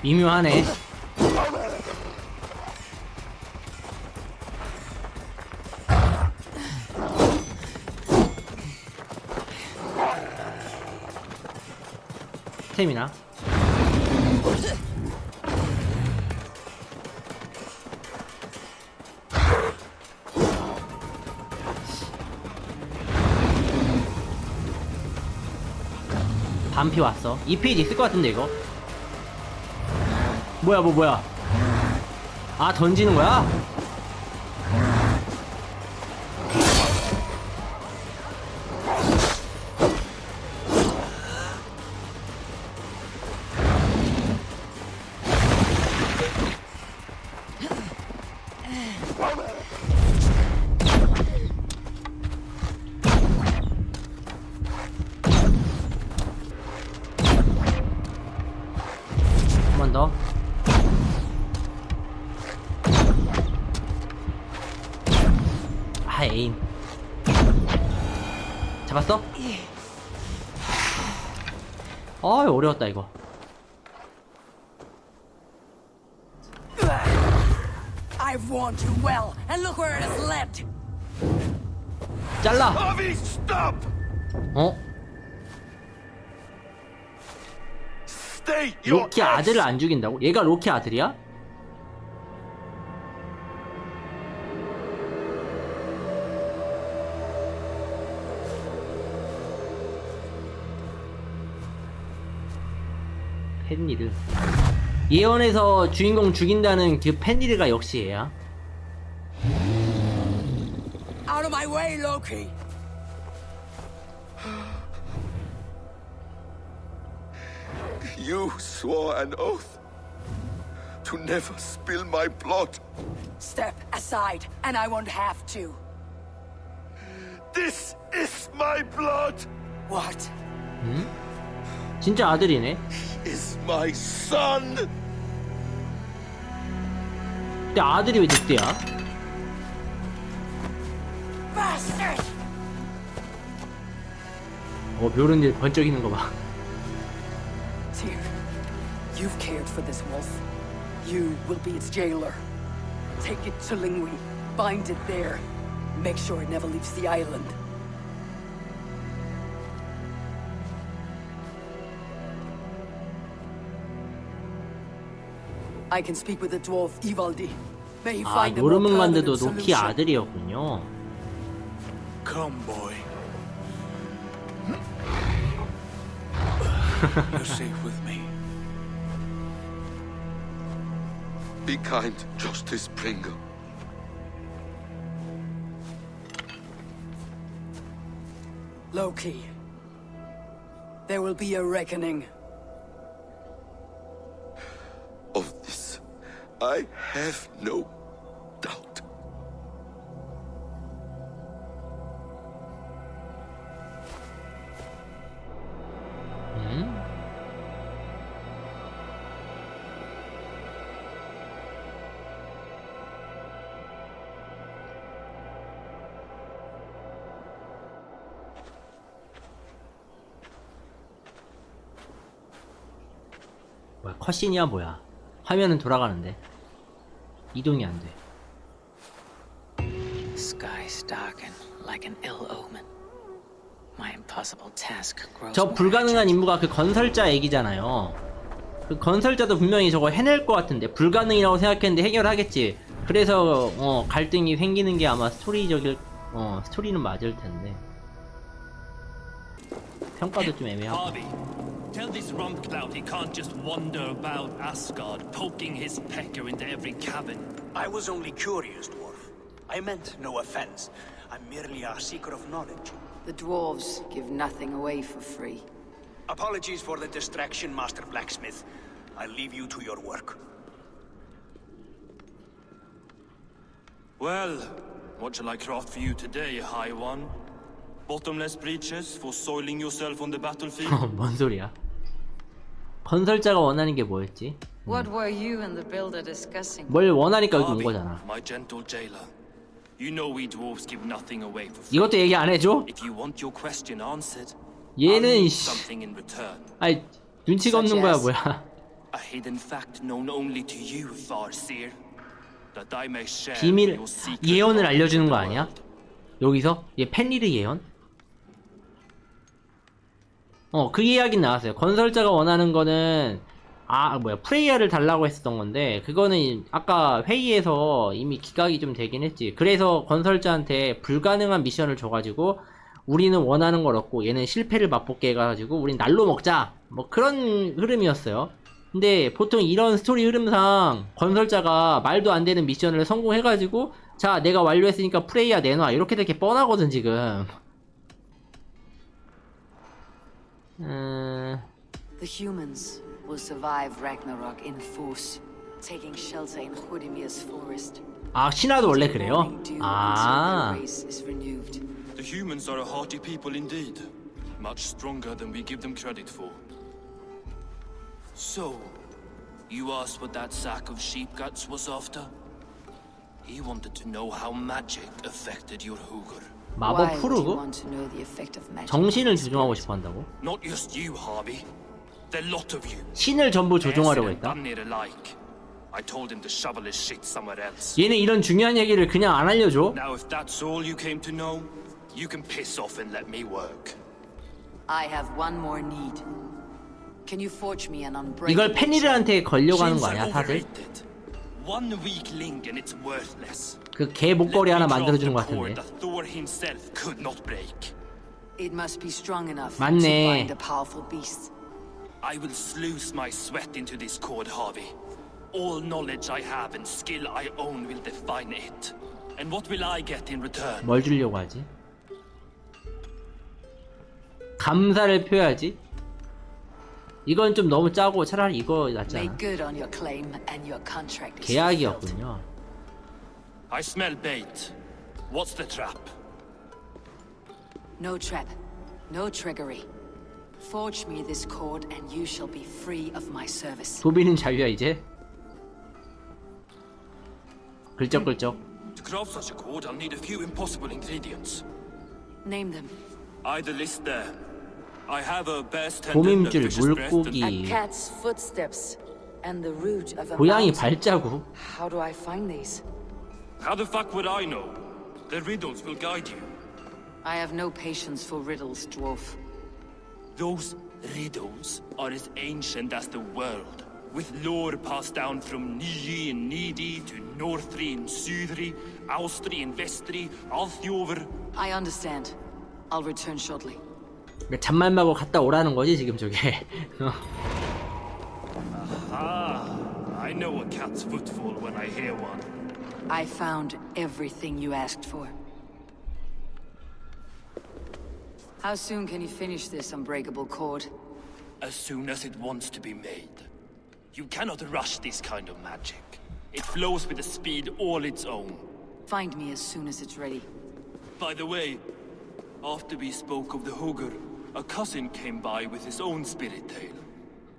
S1: 미묘하네. 스태미나. 반피 왔어. 2페이지 있을 것 같은데 이거. 뭐야. 아 던지는 거야? 번 더. 아, 에임. 잡았어? 어려웠다 이거.
S3: I've warned you well, and look where it has led.
S1: 잘라.
S5: Avi, stop!
S1: 어?
S5: Stay your
S1: 로키 아들을 안 죽인다고? 얘가 로키 아들이야? 펜리르. 예언에서 주인공 죽인다는 그 펜리르가 역시 얘야.
S3: Out of my way, Loki.
S5: You swore an oath to never spill my blood.
S3: Step aside, and I won't have to.
S5: This is my blood.
S3: What?
S1: 진짜 아들이네.
S5: Is my son.
S1: 근데 아들이 왜 늑대야?
S3: Bastard!
S1: 묘른일 번쩍이는 거 봐.
S3: Tyr, you've cared for this wolf. You will be its jailer. Take it to Lingui, bind it there. Make sure it never leaves the island. I can speak with the dwarf Ivaldi. May he
S1: 아,
S3: find a more
S1: 노르문간드도
S3: permanent
S1: 로키
S3: solution.
S1: 아들이었군요.
S4: Come, boy. You're safe with me.
S5: Be kind, Justice Bringer.
S3: Loki, there will be a reckoning.
S5: Of this, I have no doubt.
S1: 뭐야, 컷신이야 뭐야? 화면은 돌아가는데 이동이 안 돼.
S2: Skies darken like an ill omen. My impossible task grows
S1: 저
S2: more
S1: 불가능한
S2: urgent.
S1: 임무가 그 건설자 얘기잖아요. 그 건설자도 분명히 저거 해낼 것 같은데 불가능이라고 생각했는데 해결하겠지. 그래서 갈등이 생기는 게 아마 스토리적일 스토리는 맞을 텐데 평가도 좀 애매하고.
S8: Harvey, tell this rump clout he can't just wander about Asgard, poking his pecker into every cabin.
S6: I was only curious, dwarf. I meant no offense. I'm merely a seeker of knowledge.
S2: The dwarves give nothing away for free.
S6: Apologies for the distraction, Master Blacksmith. I'll leave you to your work.
S8: Well, what shall I craft for you today, High One? Bottomless breeches for soiling yourself on the battlefield?
S1: 뭔 소리야? 건설자가 원하는 게 뭐였지?
S2: What were you and the builder discussing?
S1: 뭘 원하니까 여기 온
S8: Harvey,
S1: 거잖아.
S8: my gentle jailer. You know we dwarves give nothing away for free.
S1: 이것도 얘기 안 해줘?
S8: If you want your question answered, I'll
S1: 얘는
S8: need
S1: 씨,
S8: something in return.
S1: 아이 눈치가 없는 거야 뭐야?
S8: A hidden fact known only to you, Farseer. That I may share
S1: 비밀
S8: your secret
S1: 예언을
S8: knowledge
S1: 알려주는
S8: of
S1: 거
S8: the
S1: 아니야?
S8: world.
S1: 여기서 얘 펜리르 예언? 그 이야기는 나왔어요. 건설자가 원하는 거는 프레이야를 달라고 했었던 건데 그거는 아까 회의에서 이미 기각이 좀 되긴 했지. 그래서 건설자한테 불가능한 미션을 줘가지고 우리는 원하는 걸 얻고 얘는 실패를 맛보게 해가지고 우린 날로 먹자 뭐 그런 흐름이었어요. 근데 보통 이런 스토리 흐름상 건설자가 말도 안 되는 미션을 성공해가지고 자 내가 완료했으니까 프레이야 내놔 이렇게 되게 뻔하거든 지금.
S2: The humans will survive Ragnarok in force, taking shelter in Hodimir's forest.
S1: 신화도 원래 그래요?
S2: Morning dew until their race is renewed.
S8: The humans are a hearty people indeed. Much stronger than we give them credit for. So, You asked what that sack of sheep guts was after? He wanted to know how magic affected your Hooger.
S1: 마법
S2: Why would you
S1: 푸르그?
S2: want to know the effect of magic?
S1: 정신을 조종하고 싶어 한다고?
S8: Not just you, Harvey. The lot of you.
S1: 신을 전부 조종하려고
S8: Acid and
S1: 했다?
S8: Bunny alike. I told him to shovel his shit somewhere else.
S1: 얘네 이런 중요한 얘기를 그냥 안 알려줘?
S8: Now if that's all you came to know, you can piss off and let me work.
S2: I have one more need. Can you forge me an unbreakable
S1: 이걸 페니르한테 걸려고 하는 거
S8: Chains
S1: 아니야,
S8: are
S1: 사실?
S8: overrated. One weak link and it's worthless.
S1: 그 개 목걸이 하나
S8: Let me
S1: 만들어주는 것
S8: drop the cord
S1: 같은데.
S8: that Thor himself could not break.
S2: It must be strong enough
S1: 맞네.
S2: to bind a powerful beast.
S8: I will sluice my sweat into this cord, Harvey. All knowledge I have and skill I own will define it. And what will I get in return?
S1: 뭘 주려고 하지? 감사를 표해야지? 이건 좀 너무 짜고 차라리 이거 낫지 않아?
S2: Make good on your claim and your contract is fulfilled.
S1: 계약이었군요.
S8: I smell bait. What's the trap?
S2: No trap, no trickery. Forge me this cord and you shall be free of my service.
S1: 도비는 자유야 이제? 글쩍글쩍.
S8: To craft such a cord, I'll need a few impossible ingredients.
S2: Name them.
S8: Either list there. I have a bear's tendon, a
S1: 고밈줄,
S8: fish's breast, and
S2: A
S1: 물고기,
S2: cat's footsteps and the root of a
S1: 고양이
S2: mountain.
S1: 발자국.
S2: How do I find these?
S8: how the fuck would I know? The riddles will guide you.
S2: I have no patience for riddles, dwarf.
S8: Those riddles are as ancient as the world, with lore passed down from Niji and Nidi to Northri and Sudri, Austri and Vestri, Althjover.
S2: I understand. I'll return shortly.
S1: 잔말 말고 갔다 오라는 거지 지금 저게.
S8: I know a cat's footfall when I hear one.
S2: I found everything you asked for. How soon can you finish this unbreakable cord?
S8: As soon as it wants to be made. You cannot rush this kind of magic. It flows with a speed all its own.
S2: Find me as soon as it's ready.
S8: By the way, after we spoke of the Hooger, a cousin came by with his own spirit tale.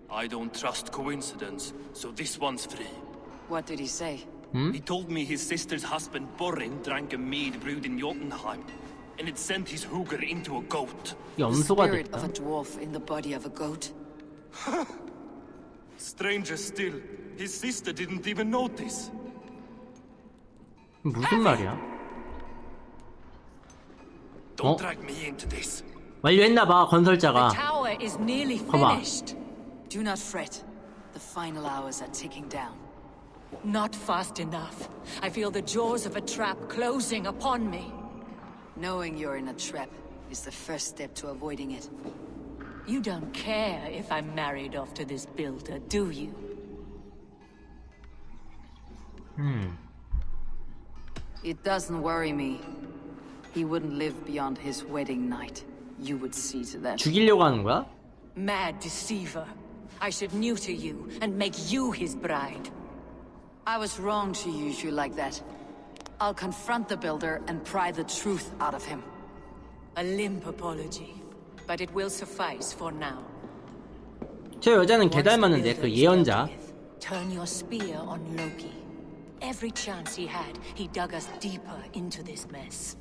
S8: I don't trust coincidence, so this one's free.
S2: What did he say?
S8: He told me his sister's husband Borin drank a mead brewed in Jotunheim, and it sent his Hooger into a goat.
S2: The
S1: 염소가
S2: spirit
S1: 됐다.
S2: of a dwarf in the body of a goat?
S8: Stranger still, his sister didn't even notice.
S1: 무슨 말이야?
S8: Don't
S1: 어?
S8: drag me into this.
S1: 완료했나봐 건설자가.
S3: The tower is nearly
S1: 봐봐.
S3: finished.
S2: Do not fret. The final hours are ticking down.
S3: Not fast enough. I feel the jaws of a trap closing upon me.
S2: Knowing you're in a trap is the first step to avoiding it.
S3: You don't care if I'm married off to this builder, do you?
S2: It doesn't worry me. He wouldn't live beyond his wedding night. You would see to that.
S1: 죽이려고 하는 거야?
S3: Mad deceiver. I should neuter you and make you his bride.
S2: I was wrong to use you like that. I'll confront the builder and pry the truth out of him.
S3: A limp apology, but it will suffice for now.
S1: 저 여자는 개
S3: Once the
S1: 닮았는데
S3: builder
S1: 그
S3: is
S1: 예언자.
S3: dealt with, turn your spear on Loki. Every chance he had, he dug us deeper into this mess.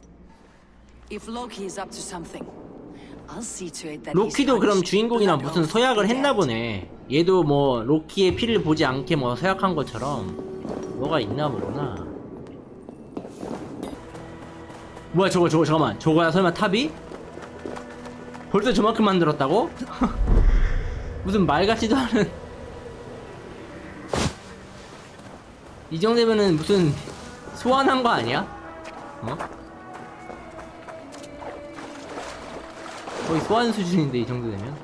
S2: If Loki is up to something, I'll see to it that
S1: 로키도
S2: he's
S1: 그럼
S2: punished
S1: 주인공이랑
S2: without
S1: 무슨 서약을
S2: hope
S1: 했나
S2: or doubt.
S1: 보네. 얘도 뭐 로키의 피를 보지 않게 뭐 서약한 것처럼 뭐가 있나 보구나. 뭐야 저거 잠깐만. 저거야 설마 탑이? 벌써 저만큼 만들었다고? 무슨 말 같지도 않은. 이 정도면은 무슨 소환한 거 아니야? 어? 거의 소환 수준인데 이 정도 되면.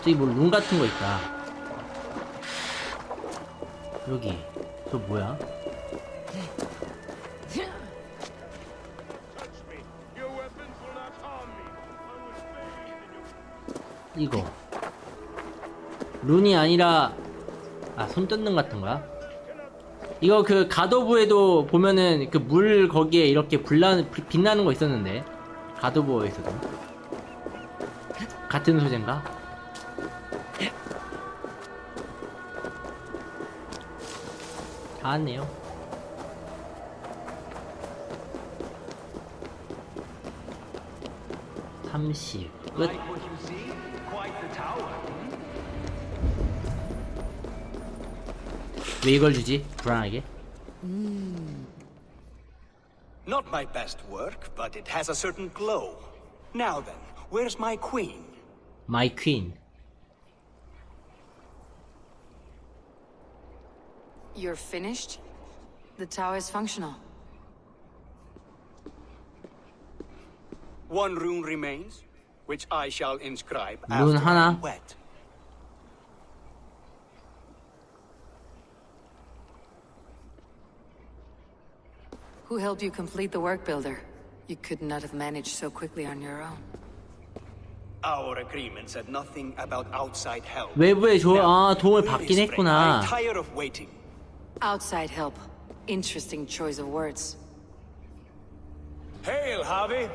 S1: 저기 뭐 룸 같은 거 있다. 여기 저 뭐야? 이거 룬이 아니라 손전등 같은 거야? 이거 그 갓오브에도 보면은 그 물 거기에 이렇게 빛나는 거 있었는데 갓오브에서도 같은 소재인가? 다 왔네요. 끝. 왜 이걸 주지? 불안하게.
S6: Not my best work, but it has a certain glow. Now then, where's my queen?
S1: My queen.
S2: You're finished? The tower is functional.
S6: One rune remains, which I shall inscribe
S1: 룬
S6: after
S1: 하나.
S6: I'm wet.
S2: Who helped you complete the work, Builder? You could not have managed so quickly on your own.
S6: Our agreement said nothing about outside help.
S1: 외부의 도움을
S6: Where
S1: 받긴
S6: is Frey?
S1: 했구나.
S6: I'm tired of waiting.
S2: Outside help. Interesting choice of words.
S4: Hail, Harvey!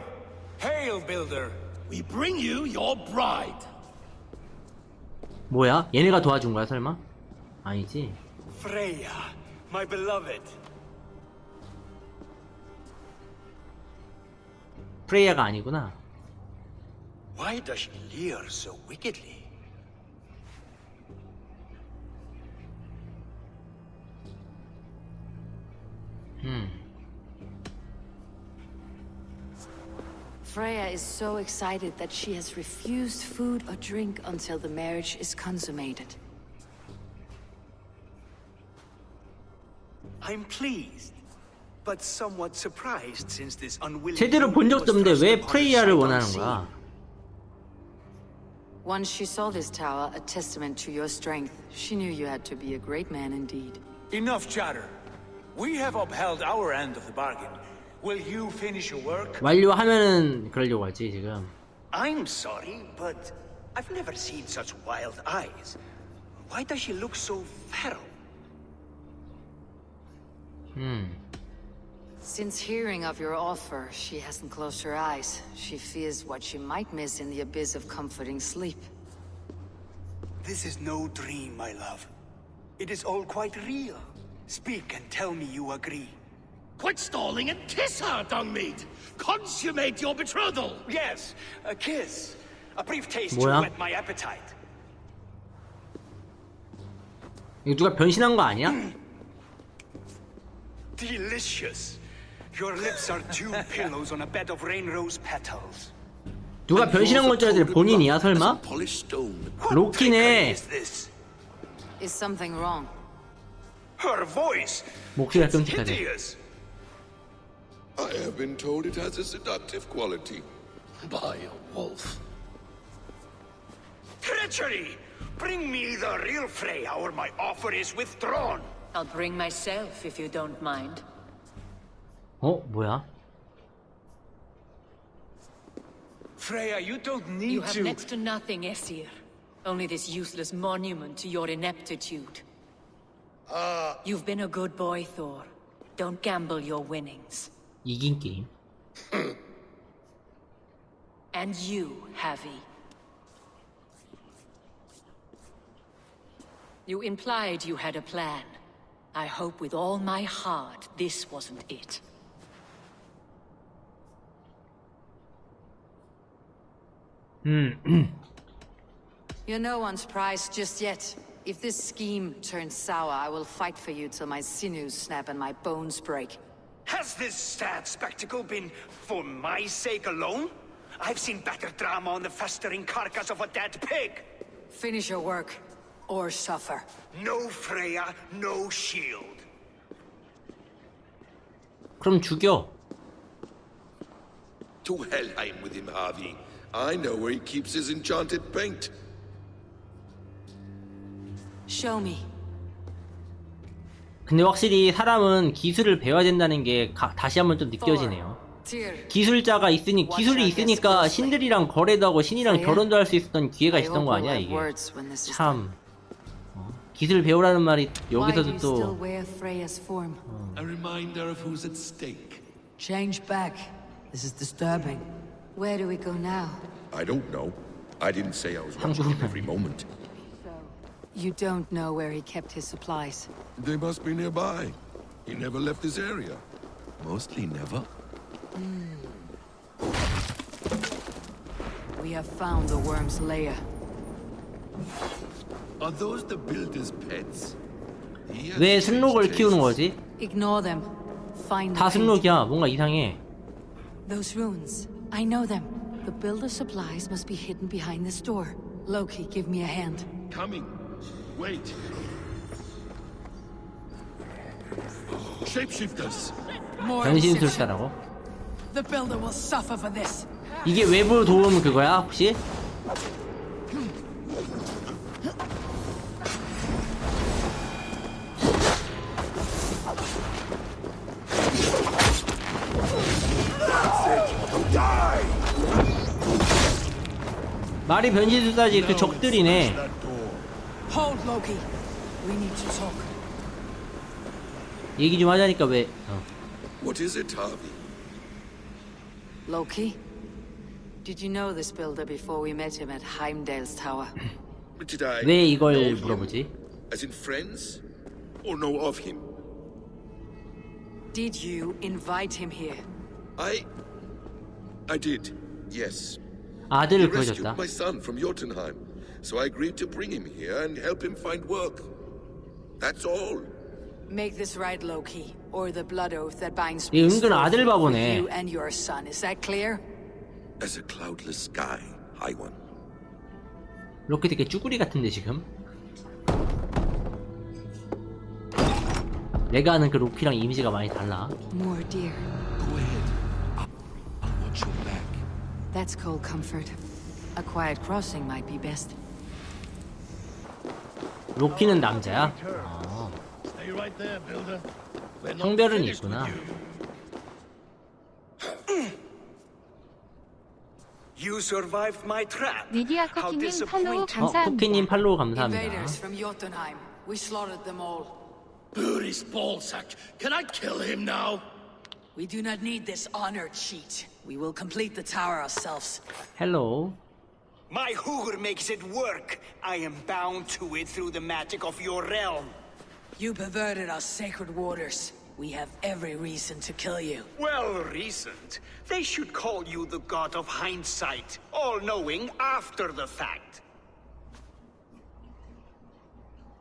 S4: Hail, Builder!
S7: We bring you your bride.
S1: 뭐야? 얘네가 도와준 거야 설마? 아니지.
S6: Freya, my beloved.
S1: 프레이야가 아니구나.
S6: Why does she leer so wickedly?
S2: Freya is so excited that she has refused food or drink until the marriage is consummated.
S6: I'm pleased, but somewhat surprised since this unwilling
S1: 제대로 본 적도 없는데 왜 프레이야를 원하는 거야?
S2: Once she saw this tower, a testament to your strength, she knew you had to be a great man indeed.
S4: Enough chatter. We have upheld our end of the bargain. Will you finish your work?
S1: 완료하면은 그러려고 하지 지금.
S6: I'm sorry, but I've never seen such wild eyes. Why does she look so feral?
S2: Since hearing of your offer, she hasn't closed her eyes. She fears what she might miss in the abyss of comforting sleep.
S6: This is no dream, my love. It is all quite real. Speak and tell me you agree.
S7: Quit stalling and kiss her, dung meat. Consummate your betrothal.
S6: Yes, a kiss. A brief taste
S1: 뭐야?
S6: to whet my appetite.
S1: 이거 누가 변신한 거 아니야?
S6: Delicious. Your lips are two pillows on a bed of rain rose petals.
S1: 누가 변신한 건 줄 알았더니 본인이야 설마?
S5: Polished stone.
S6: What
S1: 로키네.
S6: trickery is this?
S2: Is something wrong?
S6: Her voice.
S1: 목소리가
S6: It's
S1: 끔찍하네.
S6: hideous.
S5: I have been told it has a seductive quality.
S7: By a wolf.
S6: Treachery! Bring me the real Freya, or my offer is withdrawn.
S3: I'll bring myself if you don't mind.
S1: 뭐야?
S4: Freya, you don't
S3: You
S4: need
S3: have
S4: to.
S3: next to nothing, Esir. Only this useless monument to your ineptitude. You've been a good boy, Thor. Don't gamble your winnings.
S1: 이긴 게임.
S3: And you, Havi. You implied you had a plan. I hope with all my heart this wasn't it.
S2: You're no one's prize just yet. If this scheme turns sour, I will fight for you till my sinews snap and my bones break.
S6: Has this sad spectacle been for my sake alone? I've seen better drama on the festering carcass of a dead pig.
S2: Finish your work, or suffer.
S6: No Freya, no shield.
S1: 그럼 죽여.
S5: To Helheim with him, Harvey. I know where he keeps his enchanted paint.
S2: Show me.
S1: 근데 확실히 사람은 기술을 배워야 된다는 게 다시 한번 좀 느껴지네요.
S2: Tyr,
S1: 기술자가 있으니 기술이 있으니까 신들이랑 거래도 하고 신이랑 결혼도 할 수 있었던 기회가
S2: I
S1: 있었던
S2: hope
S1: 거
S2: we'll
S1: 아니야
S2: have
S1: 이게.
S2: words when this is
S1: 참
S2: done.
S1: 기술 배우라는 말이
S2: Why do
S1: 여기서도
S2: you still
S1: 또
S2: wear Freya's form?
S7: A reminder of who's at stake.
S2: Change back. This is disturbing. Where do we go now?
S5: I don't know. I didn't say I was watching him every moment.
S2: You don't know where he kept his supplies.
S5: They must be nearby. He never left this area. Mostly never.
S2: We have found the worm's lair.
S5: Are those the builder's pets? He has
S1: 왜
S5: strange
S1: 순록을
S5: tastes.
S1: 키우는 거지?
S2: Ignore them. Find
S1: 다
S2: the paint.
S1: 순록이야. 뭔가 이상해.
S2: Those runes. I know them. The builder's supplies must be hidden behind this door. Loki, give me a hand.
S5: Coming. Wait. Shapeshifters.
S3: More
S1: 변신술사라고?
S3: The builder will suffer for this.
S1: 이게 외부 도움 그거야 혹시? 말이 변신술사지 그 적들이네.
S3: Hold, Loki. We need to talk.
S1: 얘기 좀 하자니까 왜?
S5: What is it, Harvey?
S2: Loki? Did you know this builder before we met him at Heimdall's tower?
S5: Did I
S1: 왜 이걸
S5: know him?
S1: 물어보지?
S5: As in friends? Or know of him?
S2: Did you invite him here?
S5: I did, yes.
S1: 아들을
S5: He rescued
S1: 구해줬다.
S5: my son from Jotunheim, so I agreed to bring him here and help him find work. That's all.
S2: Make this right, Loki, or the blood oath that binds
S1: 이
S2: peace
S1: 은근 아들
S2: for
S1: 바보네.
S2: you and your son. Is that clear?
S5: As a cloudless sky, high one.
S1: 로키 되게 쭈구리 같은데 지금? 내가 아는 그 로키랑 이미지가 많이 달라.
S2: More dear.
S5: Go ahead. I'll watch your back.
S2: That's cold comfort. A quiet crossing might be best.
S1: 로키는 남자야?
S7: Stay right there, builder. We're not
S1: 성별은
S7: finished
S1: 있구나.
S7: with you.
S6: You survived my trap.
S9: 미디어
S6: How
S9: 쿠키님 팔로우
S6: disappointing.
S9: 감사합니다.
S1: 쿠키님 팔로우 감사합니다.
S2: Invaders from Jotunheim. We slaughtered them all.
S7: Booty's ballsack. Can I kill him now?
S3: We do not need this honor cheat. We will complete the tower ourselves.
S1: 헬로우.
S6: My hooger makes it work. I am bound to it through the magic of your realm.
S3: You perverted our sacred waters. We have every reason to kill you.
S6: Well reasoned. They should call you the god of hindsight, all-knowing after the fact.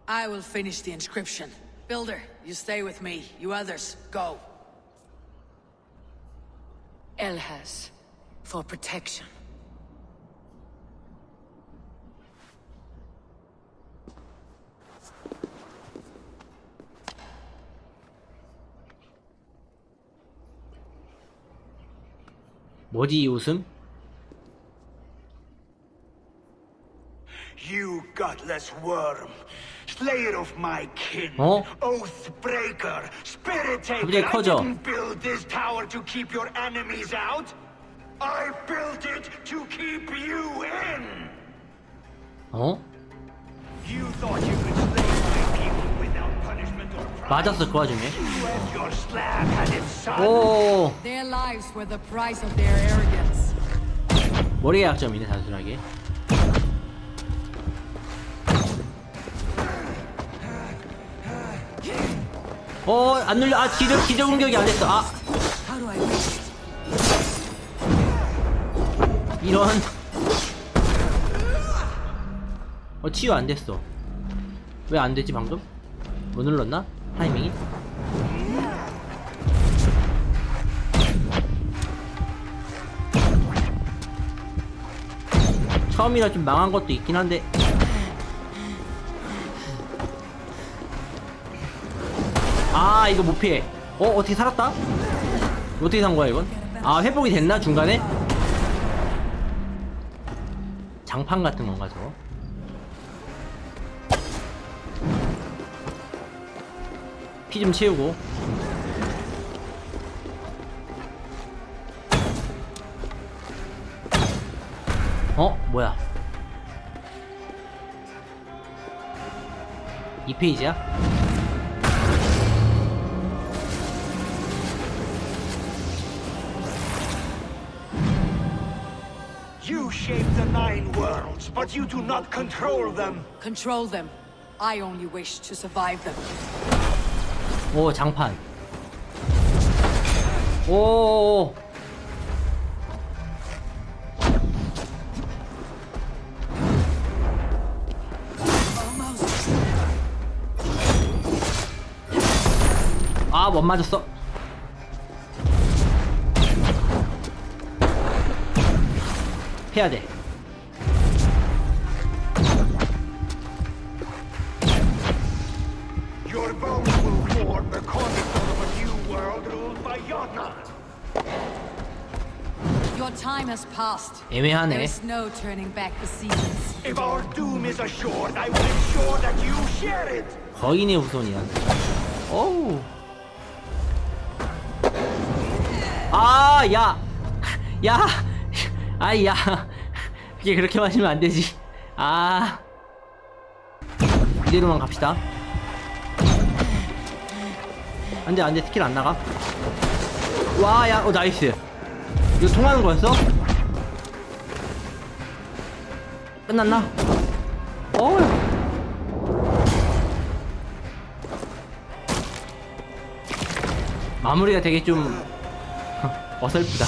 S3: I will finish the inscription. Builder, you stay with me. You others, go.
S2: Elhas, for protection.
S1: 뭐지 이 웃음?
S6: You godless worm, slayer of my kin,
S1: 어?
S6: oath breaker, spirit
S1: 갑자기
S6: taker. I
S1: 커져.
S6: didn't build this tower to keep your enemies out. I built it to keep you in.
S1: 어?
S6: You thought you could slay my people without punishment or price.
S1: 맞았어 그 와중에.
S6: You and your slab had its son.
S1: 오
S3: Their lives were the price of their arrogance.
S1: 머리가 약점이네 단순하게. 안 눌려. 아 기절 공격이 안 됐어. 아
S3: How do I reach it?
S1: 이런. 치유 안 됐어. 왜 안 되지 방금? 뭐 눌렀나? 타이밍이? 처음이라 좀 망한 것도 있긴 한데. 아 이거 못 피해. 어떻게 살았다? 어떻게 산 거야 이건? 아 회복이 됐나 중간에? 장판 같은 건가 저거? 피 좀 채우고. 뭐야? 2페이지야?
S6: You shape the 9 worlds, but you do not control them.
S3: Control them. I only wish to survive them.
S1: 오, 장판. 오. 아, 못 맞았어. 해야 돼.
S6: Your bones will form the cornerstone of a new world ruled by Yona.
S3: Your time has passed.
S1: 애매하네.
S3: There is no turning back the seasons.
S6: If our doom is assured, I will ensure that you share it.
S1: 거인의 후손이야. 어우. 아, 야. 야. 아이, 야. 그게 그렇게 마시면 안 되지. 아. 이대로만 갑시다. 안 돼, 안 돼. 스킬 안 나가. 와, 야. 나이스. 이거 통하는 거였어? 끝났나? 마무리가 되게 좀 어설프다.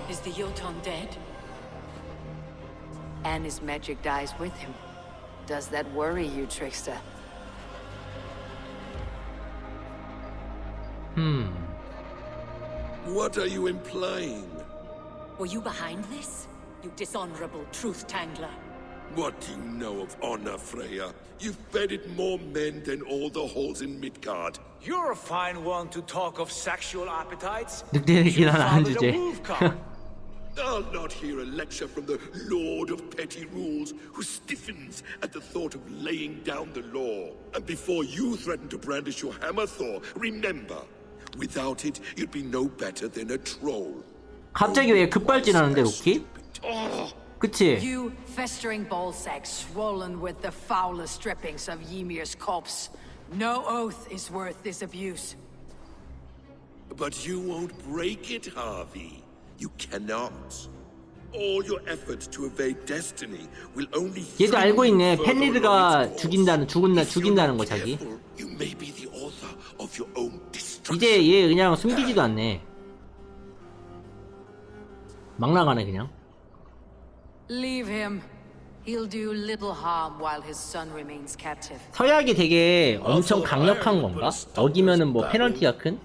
S3: Is the Jotun dead?
S2: And his magic dies with him. Does that worry you, trickster?
S5: What are you implying?
S3: Were you behind this? You dishonorable truth tangler.
S5: What do you know of honor, Freya? You've bedded more men than all the halls in Midgard.
S4: You're a fine one to talk of sexual appetites.
S1: 늑대기는 안
S4: Followed a
S1: 주제.
S4: wolf cub.
S5: I'll not hear a lecture from the Lord of Petty Rules, who stiffens at the thought of laying down the law. And before you threaten to brandish your hammer, Thor, remember, without it, you'd be no better than a troll.
S1: 갑자기 왜 급발진하는데 로키?
S5: Oh,
S1: 그치?
S3: You festering ballsack swollen with the foulest drippings of Ymir's corpse. No oath is worth this abuse.
S5: but you won't break it, Harvey. You cannot. All your efforts to evade destiny will only.
S1: 얘도 알고 있네. 펜리드가 죽인다는 거 자기.
S5: You may be the author of your own destruction.
S1: 이제 얘 그냥 숨기지도 않네. 막 나가네 그냥.
S2: Leave him. He'll do little harm while his son remains captive.
S1: 서약이 되게 엄청 강력한 건가? 어기면은 뭐 페널티가 큰?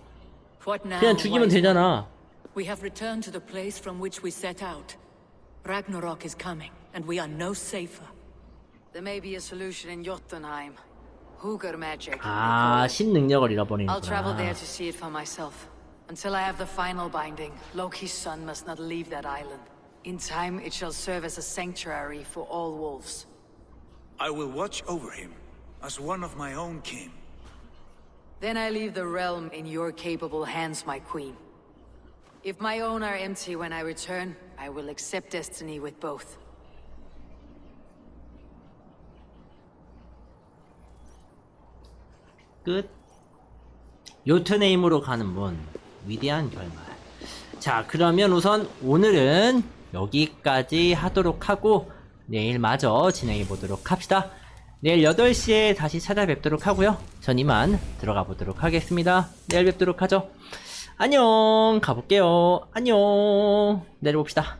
S3: What now?
S1: 그냥 죽이면 되잖아.
S3: We have returned to the place from which we set out. Ragnarok is coming, and we are no safer.
S2: There may be a solution in Jotunheim. Hugger magic.
S1: 아, 신능력을
S2: I'll travel there
S1: 잃어버리는구나.
S2: to see it for myself. Until I have the final binding, Loki's son must not leave that island. In time, it shall serve as a sanctuary for all wolves.
S4: I will watch over him as one of my own kin.
S2: Then I leave the realm in your capable hands, my queen. If my own are empty when I return, I will accept destiny with both.
S1: 끝. 요트네임으로 가는 문. 위대한 결말. 자, 그러면 우선 오늘은 여기까지 하도록 하고 내일 마저 진행해 보도록 합시다. 내일 8시에 다시 찾아뵙도록 하고요. 전 이만 들어가 보도록 하겠습니다. 내일 뵙도록 하죠. 안녕. 가볼게요. 안녕. 내려봅시다.